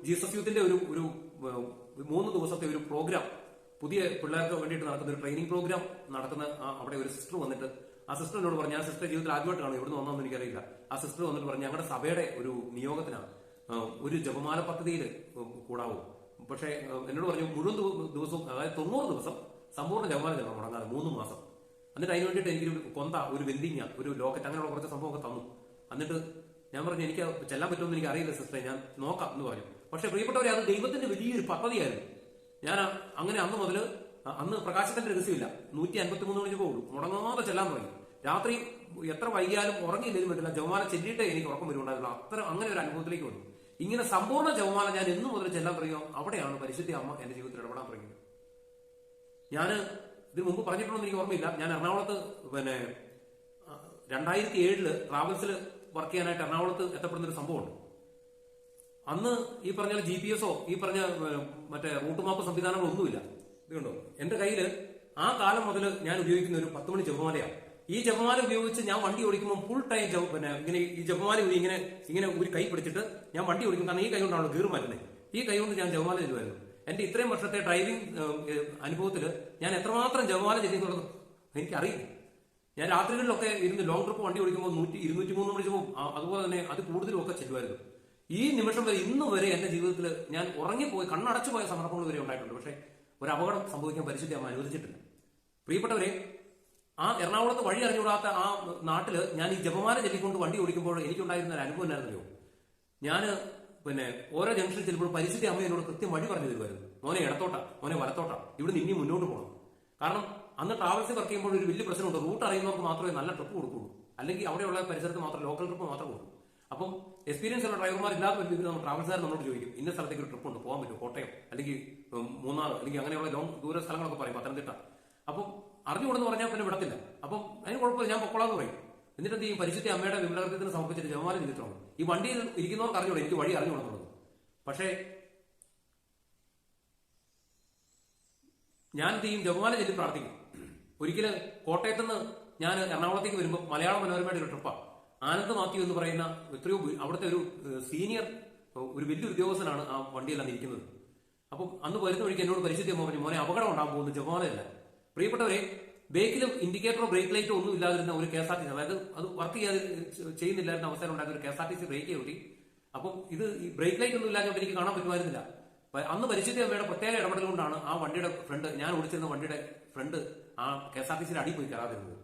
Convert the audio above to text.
Jesus യൂത്തിന്റെ ഒരു ഒരു 3 ദിവസത്തെ ഒരു പ്രോഗ്രാം, പുതിയ പിള്ളേർക്ക് വേണ്ടിയിട്ട് നടക്കുന്ന ഒരു ട്രെയിനിങ് പ്രോഗ്രാം നടക്കുന്ന അവിടെ ഒരു സിസ്റ്റർ വന്നിട്ട്, ആ സിസ്റ്റർ എന്നോട് പറഞ്ഞു, ആ സിസ്റ്റർ ജീവിതത്തിൽ ആദ്യമായിട്ടാണ്, എവിടെ നിന്ന് വന്നതെന്ന് എനിക്കറിയില്ല. ആ സിസ്റ്റർ വന്നിട്ട് പറഞ്ഞു, ഞങ്ങളുടെ സഭയുടെ ഒരു നിയോഗത്തിനാണ് ഒരു ജപമാല പദ്ധതിയിൽ കൂടാവും. പക്ഷേ എന്നോട് പറഞ്ഞു മുഴുവൻ ദിവസവും, അതായത് 90 ദിവസം സമ്പൂർണ്ണ ജപമാല ചെല്ലണം മുടങ്ങാതെ 3 മാസം. എന്നിട്ട് അതിന് വേണ്ടിയിട്ട് എനിക്കൊരു കൊന്ത, ഒരു വെന്തിങ്ങ, ഒരു ലോക്കറ്റ്, അങ്ങനെയുള്ള കുറച്ച് സംഭവമൊക്കെ തന്നു. എന്നിട്ട് ഞാൻ പറഞ്ഞു, എനിക്ക് ചെല്ലാൻ പറ്റുമെന്ന് എനിക്ക് അറിയില്ല സിസ്റ്ററെ, ഞാൻ നോക്കാം എന്ന് പറഞ്ഞു. പക്ഷെ പ്രിയപ്പെട്ടവരെ, അത് ദൈവത്തിന്റെ വലിയൊരു പദ്ധതിയായിരുന്നു. ഞാൻ അങ്ങനെ അന്ന് മുതൽ, അന്ന് പ്രകാശത്തിന്റെ രഹസ്യമില്ല, 153 മണിക്ക് പോകുള്ളൂ, മുടങ്ങാതെ ചെല്ലാൻ തുടങ്ങി. രാത്രി എത്ര വൈകിയാലും ഉറങ്ങിയില്ലെങ്കിലും പറ്റില്ല, ജപമാല ചെല്ലിയിട്ടേ എനിക്ക് ഉറക്കം വരുന്നുണ്ടായിരുന്നു. അങ്ങനെ ഒരു അനുഭവത്തിലേക്ക് വന്നു. ഇങ്ങനെ സമ്പൂർണ്ണ ജപമാല ഞാൻ എന്നു മുതൽ ചെല്ലാൻ തുടങ്ങിയോ അവിടെയാണ് പരിശുദ്ധ അമ്മ എന്റെ ജീവിതത്തിൽ ഇടപെടാൻ തുടങ്ങിയത്. ഞാൻ ഇതിന് മുമ്പ് പറഞ്ഞിട്ടുണ്ടെന്ന് എനിക്ക് ഓർമ്മയില്ല. ഞാൻ എറണാകുളത്ത് 2007 ട്രാവൽസിൽ വർക്ക് ചെയ്യാനായിട്ട് എറണാകുളത്ത് എത്തപ്പെടുന്ന ഒരു സംഭവമുണ്ട്. അന്ന് ഈ പറഞ്ഞ GPS ഈ പറഞ്ഞ മറ്റേ റൂട്ട് മാപ്പ് സംവിധാനങ്ങളൊന്നുമില്ല. ഇതുകൊണ്ടോ എന്റെ കയ്യില് ആ കാലം മുതൽ ഞാൻ ഉപയോഗിക്കുന്ന ഒരു 10 മണി ജപമാലയാണ്. ഈ ജപമാല ഉപയോഗിച്ച് ഞാൻ വണ്ടി ഓടിക്കുമ്പോൾ ഫുൾ ടൈം ഇങ്ങനെ ഈ ജപമാല ഇങ്ങനെ ഒരു കൈ പിടിച്ചിട്ട് ഞാൻ വണ്ടി ഓടിക്കും. കാരണം ഈ കൈ കൊണ്ടാണ് ഗീർ മാറ്റുന്നത്. ഈ കൈ കൊണ്ട് ഞാൻ ജപമാല ചെല്ലുമായിരുന്നു. എന്റെ ഇത്രയും വർഷത്തെ ഡ്രൈവിംഗ് അനുഭവത്തിൽ ഞാൻ എത്രമാത്രം ജപമാല ചെല്ലുന്നുള്ളത് എനിക്കറിയില്ല. ഞാൻ രാത്രികളിലൊക്കെ ഇരുന്ന് ലോങ് ട്രിപ്പ് വണ്ടി ഓടിക്കുമ്പോൾ 200-203 മണി പോകും. അതുപോലെ തന്നെ അത് കൂടുതലും ഒക്കെ ചെല്ലുമായിരുന്നു. ഈ നിമിഷം വരെ, ഇന്ന് വരെ എന്റെ ജീവിതത്തിൽ ഞാൻ ഉറങ്ങിപ്പോയി കണ്ണടച്ചു പോയ സന്ദർഭങ്ങൾ വരെ ഉണ്ടായിട്ടുണ്ട്. പക്ഷെ ഒരു അപകടം സംഭവിക്കാൻ പരിശുദ്ധ അമ്മ അനുവദിച്ചിട്ടില്ല. പ്രിയപ്പെട്ടവരെ, ആ എറണാകുളത്ത് വഴി അറിഞ്ഞുകൂടാത്ത ആ നാട്ടില് ഞാൻ ഈ ജപമാല ചൊല്ലിക്കൊണ്ട് വണ്ടി ഓടിക്കുമ്പോൾ എനിക്കുണ്ടായിരുന്ന ഒരു അനുഭവം എന്നായിരുന്നല്ലോ, ഞാൻ ഓരോ ജംഗ്ഷനിൽ ചെല്ലുമ്പോൾ പരിശുദ്ധ അമ്മ എന്നോട് കൃത്യം വഴി പറഞ്ഞു തരുമായിരുന്നു. മോനെ ഇടത്തോട്ടാ, മോനെ വലത്തോട്ടാ, ഇവിടുന്ന് ഇനി മുന്നോട്ട് പോകണം. കാരണം അന്ന് ട്രാവൽസിൽ വർക്ക് ചെയ്യുമ്പോൾ ഒരു വലിയ പ്രശ്നമുണ്ട്. റൂട്ട് അറിയുന്നവർക്ക് മാത്രമേ നല്ല ട്രിപ്പ് കൊടുക്കുള്ളൂ, അല്ലെങ്കിൽ അവിടെയുള്ള പരിസരത്ത് മാത്രം ലോക്കൽ ട്രിപ്പ് മാത്രം കൊടുക്കും. അപ്പം എക്സ്പീരിയൻസ് ഉള്ള ഡ്രൈവർമാർ ഇല്ലാത്ത വലിയ നമ്മൾ ട്രാവൽസുകാർ നമ്മളോട് ചോദിക്കും, ഇന്ന സ്ഥലത്തേക്ക് ഒരു ട്രിപ്പ് ഉണ്ട്, പോകാൻ പറ്റും, കോട്ടയം അല്ലെങ്കിൽ മൂന്നാർ അല്ലെങ്കിൽ അങ്ങനെയുള്ള ലോങ് ദൂര സ്ഥലങ്ങളൊക്കെ പറയും, പത്തനംതിട്ട. അപ്പം അറിഞ്ഞുകൊണ്ടെന്ന് പറഞ്ഞാൽ പിന്നെ വിടത്തില്ല. അപ്പം അതിന് കുഴപ്പമില്ല, ഞാൻ പൊക്കോളാന്ന് പറയും. എന്നിട്ട് എന്ത് ചെയ്യും, പരിശുദ്ധ അമ്മയുടെ വിമലകൃത്യത്തിന് സമർപ്പിച്ചിട്ട് ജപമാല ചെയ്തിട്ടുണ്ട്. ഈ വണ്ടിയിൽ ഇരിക്കുന്നവർക്ക് അറിഞ്ഞൂടെ എനിക്ക് വഴി അറിഞ്ഞുകൊടുക്കുന്നത്. പക്ഷേ ഞാൻ എന്ത് ചെയ്യും, ജപമാല ചൊല്ലി പ്രാർത്ഥിക്കും. ഒരിക്കല് കോട്ടയത്തുനിന്ന് ഞാൻ എറണാകുളത്തേക്ക് വരുമ്പോൾ മലയാള മനോരമയുടെ ഒരു ട്രിപ്പാണ്. ആനന്ദ് മാത്യു എന്ന് പറയുന്ന എത്രയോ അവിടുത്തെ ഒരു സീനിയർ ഒരു വലിയ ഉദ്യോഗസ്ഥനാണ് ആ വണ്ടിയെല്ലാം ഇരിക്കുന്നത്. അപ്പം അന്ന് വരുന്ന വഴിക്ക് എന്നോട് പരിശുദ്ധ അമ്മ പറഞ്ഞു, മോനെ അപകടം ഉണ്ടാകാൻ പോകുന്നു, ജപമാലയല്ല. പ്രിയപ്പെട്ടവരെ, ബേക്കിലും ഇൻഡിക്കേറ്ററോ ബ്രേക്ക് ലൈറ്റോ ഒന്നും ഇല്ലാതിരുന്ന ഒരു KSRTC, അതായത് അത് വർക്ക് ചെയ്യുന്നില്ലായിരുന്ന അവസരം ഉണ്ടായിരുന്ന ഒരു KSRTC ബ്രേക്ക് കിട്ടി. അപ്പം ഇത് ഈ ബ്രേക്ക് ലൈറ്റ് ഒന്നും ഇല്ലാതെ എനിക്ക് കാണാൻ പറ്റുമായിരുന്നില്ല. അന്ന് പരിശുദ്ധ അമ്മയുടെ പ്രത്യേക ഇടപെടൽ കൊണ്ടാണ് ആ വണ്ടിയുടെ ഫ്രണ്ട്, ഞാൻ ഓടിച്ചിരുന്ന വണ്ടിയുടെ ഫ്രണ്ട് ആ KSRTCയുടെ അടി പോയി കയറാതിരുന്നത്.